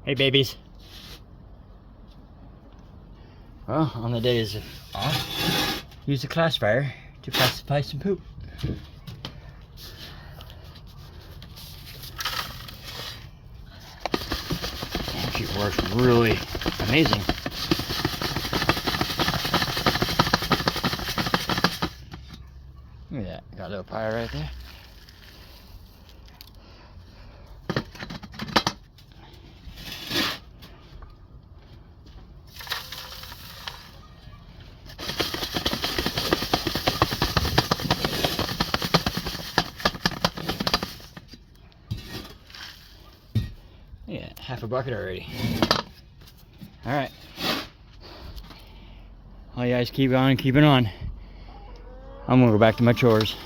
Hey, babies. Well, on the days off, use the classifier to classify some poop. Actually, works really amazing. Look at that. Got a little fire right there. Yeah, half a bucket already. Alright. Well, you guys keep on keeping on. I'm gonna go back to my chores.